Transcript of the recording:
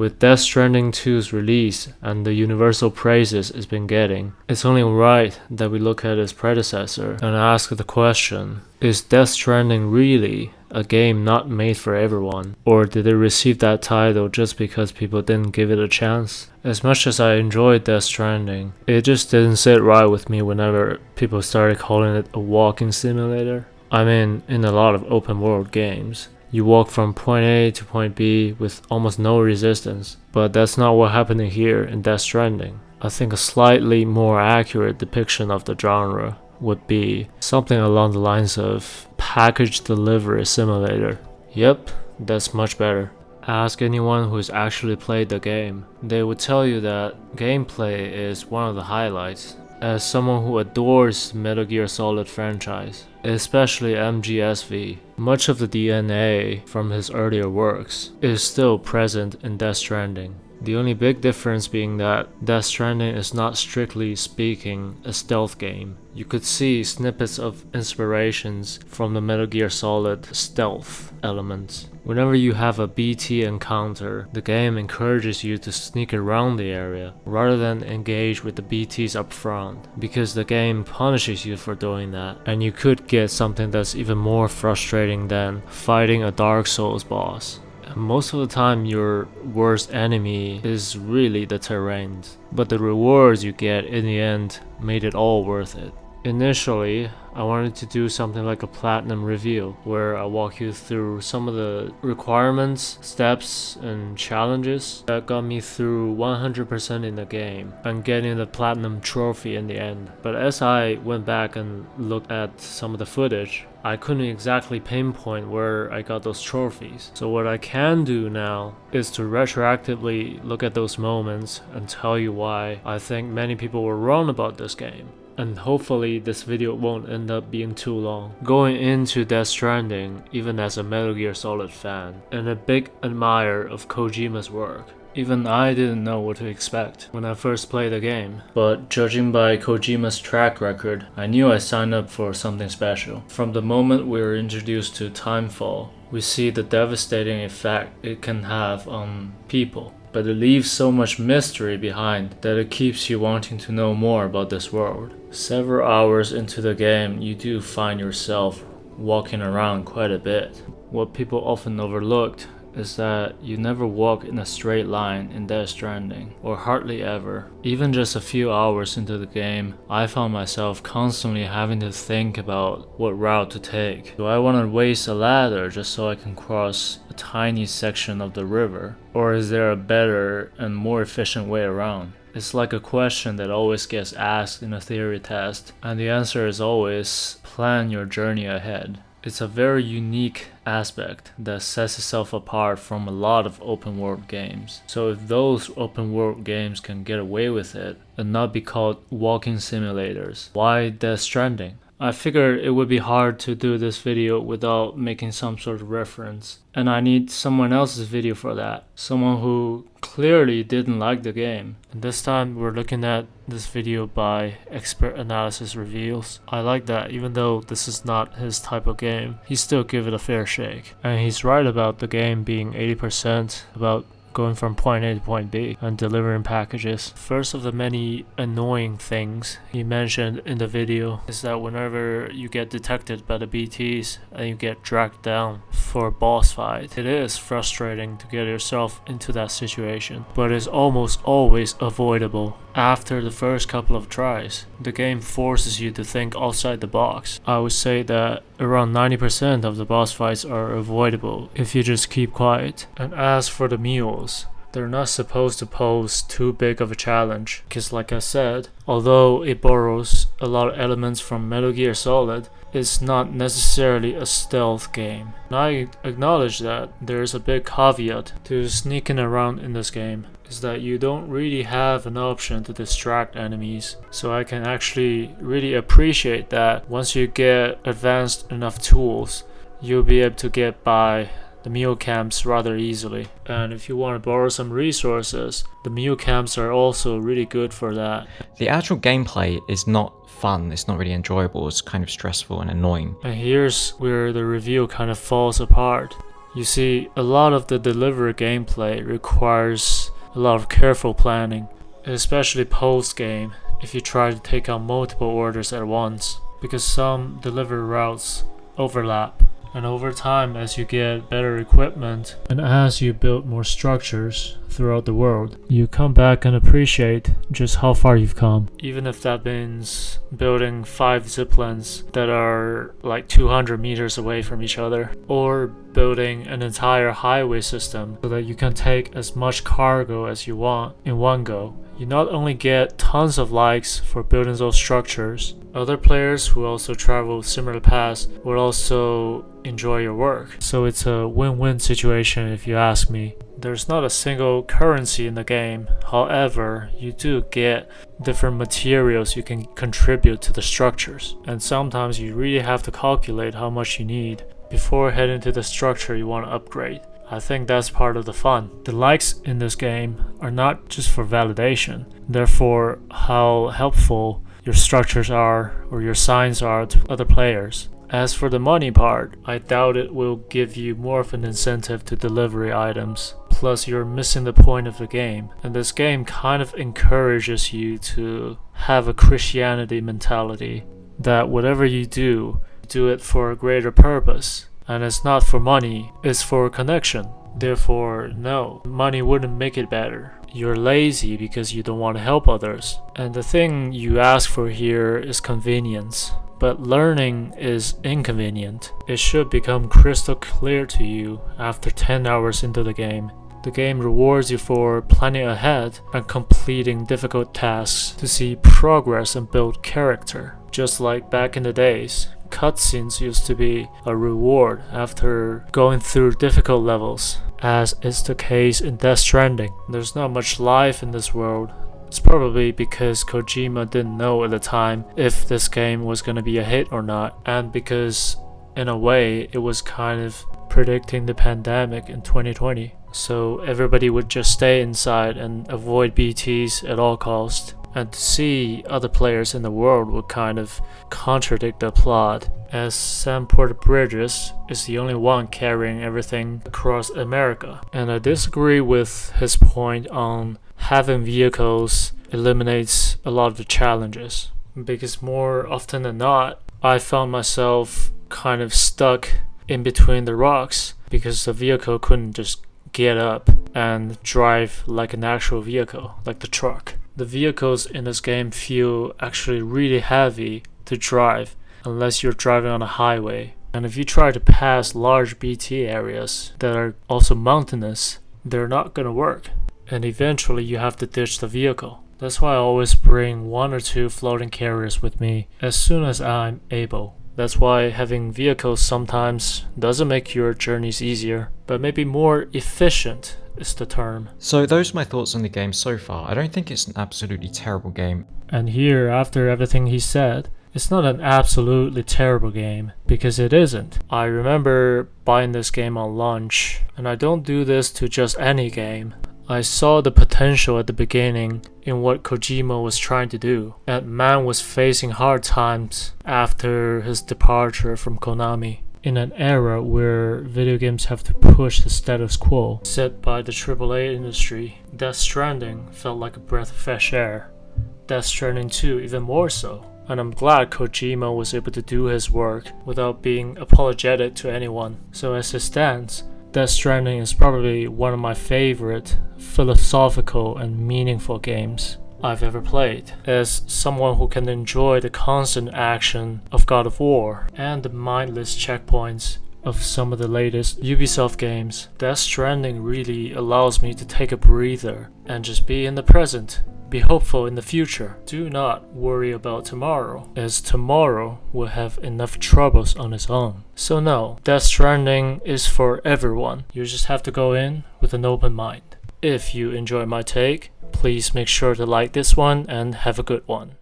With Death Stranding 2's release and the universal praises it's been getting, it's only right that we look at its predecessor and ask the question, is Death Stranding really a game not made for everyone? Or did it receive that title just because people didn't give it a chance? As much as I enjoyed Death Stranding, it just didn't sit right with me whenever people started calling it a walking simulator. I mean, in a lot of open world games, you walk from point A to point B with almost no resistance, but that's not what happened here in Death Stranding. I think a slightly more accurate depiction of the genre would be something along the lines of package delivery simulator. Yep, that's much better. Ask anyone who's actually played the game. They would tell you that gameplay is one of the highlights. As someone who adores Metal Gear Solid franchise, especially MGSV, much of the DNA from his earlier works is still present in Death Stranding. The only big difference being that Death Stranding is not strictly speaking a stealth game. You could see snippets of inspirations from the Metal Gear Solid stealth elements. Whenever you have a BT encounter, the game encourages you to sneak around the area rather than engage with the BTs up front, because the game punishes you for doing that, and you could get something that's even more frustrating than fighting a Dark Souls boss. Most of the time your worst enemy is really the terrains, but the rewards you get in the end made it all worth it. Initially, I wanted to do something like a platinum review, where I walk you through some of the requirements, steps, and challenges that got me through 100% in the game and getting the platinum trophy in the end. But as I went back and looked at some of the footage, I couldn't exactly pinpoint where I got those trophies. So what I can do now is to retroactively look at those moments and tell you why I think many people were wrong about this game. And hopefully this video won't end up being too long. Going into Death Stranding, even as a Metal Gear Solid fan, and a big admirer of Kojima's work, even I didn't know what to expect when I first played the game. But judging by Kojima's track record, I knew I signed up for something special. From the moment we were introduced to Timefall, we see the devastating effect it can have on people. But it leaves so much mystery behind that it keeps you wanting to know more about this world. Several hours into the game, you do find yourself walking around quite a bit. What people often overlooked is that you never walk in a straight line in Death Stranding, or hardly ever. Even just a few hours into the game, I found myself constantly having to think about what route to take. Do I want to waste a ladder just so I can cross a tiny section of the river? Or is there a better and more efficient way around? It's like a question that always gets asked in a theory test, and the answer is always plan your journey ahead. It's a very unique aspect that sets itself apart from a lot of open world games. So if those open world games can get away with it and not be called walking simulators, why Death Stranding? I figured it would be hard to do this video without making some sort of reference, and I need someone else's video for that. Someone who clearly didn't like the game. And this time we're looking at this video by Expert Analysis Reveals. I like that even though this is not his type of game, he still give it a fair shake. And he's right about the game being 80% about going from point A to point B and delivering packages. First of the many annoying things he mentioned in the video is that whenever you get detected by the BTs and you get dragged down for a boss fight, it is frustrating to get yourself into that situation, but it's almost always avoidable. After the first couple of tries, the game forces you to think outside the box. I would say that around 90% of the boss fights are avoidable if you just keep quiet. And as for the mules, they're not supposed to pose too big of a challenge, because like I said, although it borrows a lot of elements from Metal Gear Solid, it's not necessarily a stealth game. And I acknowledge that there's a big caveat to sneaking around in this game, is that you don't really have an option to distract enemies. So I can actually really appreciate that once you get advanced enough tools, you'll be able to get by the mule camps rather easily. And if you want to borrow some resources, the mule camps are also really good for that. The actual gameplay is not fun, it's not really enjoyable, it's kind of stressful and annoying. And here's where the review kind of falls apart. You see, a lot of the delivery gameplay requires a lot of careful planning, especially post-game if you try to take on multiple orders at once, because some delivery routes overlap. And over time, as you get better equipment and as you build more structures throughout the world, you come back and appreciate just how far you've come. Even if that means building 5 ziplines that are like 200 meters away from each other, or building an entire highway system so that you can take as much cargo as you want in one go. You not only get tons of likes for building those structures, other players who also travel similar paths will also enjoy your work. So it's a win-win situation if you ask me. There's not a single currency in the game, however, you do get different materials you can contribute to the structures. And sometimes you really have to calculate how much you need before heading to the structure you want to upgrade. I think that's part of the fun. The likes in this game are not just for validation, they're for how helpful your structures are or your signs are to other players. As for the money part, I doubt it will give you more of an incentive to delivery items. Plus, you're missing the point of the game. And this game kind of encourages you to have a Christianity mentality, that whatever you do it for a greater purpose. And it's not for money, it's for connection. Therefore, no, money wouldn't make it better. You're lazy because you don't want to help others. And the thing you ask for here is convenience. But learning is inconvenient. It should become crystal clear to you after 10 hours into the game. The game rewards you for planning ahead and completing difficult tasks to see progress and build character. Just like back in the days, cutscenes used to be a reward after going through difficult levels, as is the case in Death Stranding. There's not much life in this world. It's probably because Kojima didn't know at the time if this game was gonna be a hit or not, and because in a way it was kind of predicting the pandemic in 2020. So everybody would just stay inside and avoid BTs at all costs. And to see other players in the world would kind of contradict the plot, as Sam Porter-Bridges is the only one carrying everything across America. And I disagree with his point on having vehicles eliminates a lot of the challenges, because more often than not, I found myself kind of stuck in between the rocks because the vehicle couldn't just get up and drive like an actual vehicle, like the truck. The vehicles in this game feel actually really heavy to drive unless you're driving on a highway. And if you try to pass large BT areas that are also mountainous, they're not gonna work. And eventually you have to ditch the vehicle. That's why I always bring 1 or 2 floating carriers with me as soon as I'm able. That's why having vehicles sometimes doesn't make your journeys easier, but maybe more efficient is the term. So those are my thoughts on the game so far. I don't think it's an absolutely terrible game. And here, after everything he said, it's not an absolutely terrible game, because it isn't. I remember buying this game on launch, and I don't do this to just any game. I saw the potential at the beginning in what Kojima was trying to do, and man was facing hard times after his departure from Konami. In an era where video games have to push the status quo set by the AAA industry, Death Stranding felt like a breath of fresh air. Death Stranding 2 even more so. And I'm glad Kojima was able to do his work without being apologetic to anyone. So as it stands, Death Stranding is probably one of my favorite philosophical and meaningful games I've ever played. As someone who can enjoy the constant action of God of War and the mindless checkpoints of some of the latest Ubisoft games, Death Stranding really allows me to take a breather and just be in the present. Be hopeful in the future. Do not worry about tomorrow, as tomorrow will have enough troubles on its own. So no, Death Stranding is for everyone. You just have to go in with an open mind. If you enjoy my take, please make sure to like this one and have a good one.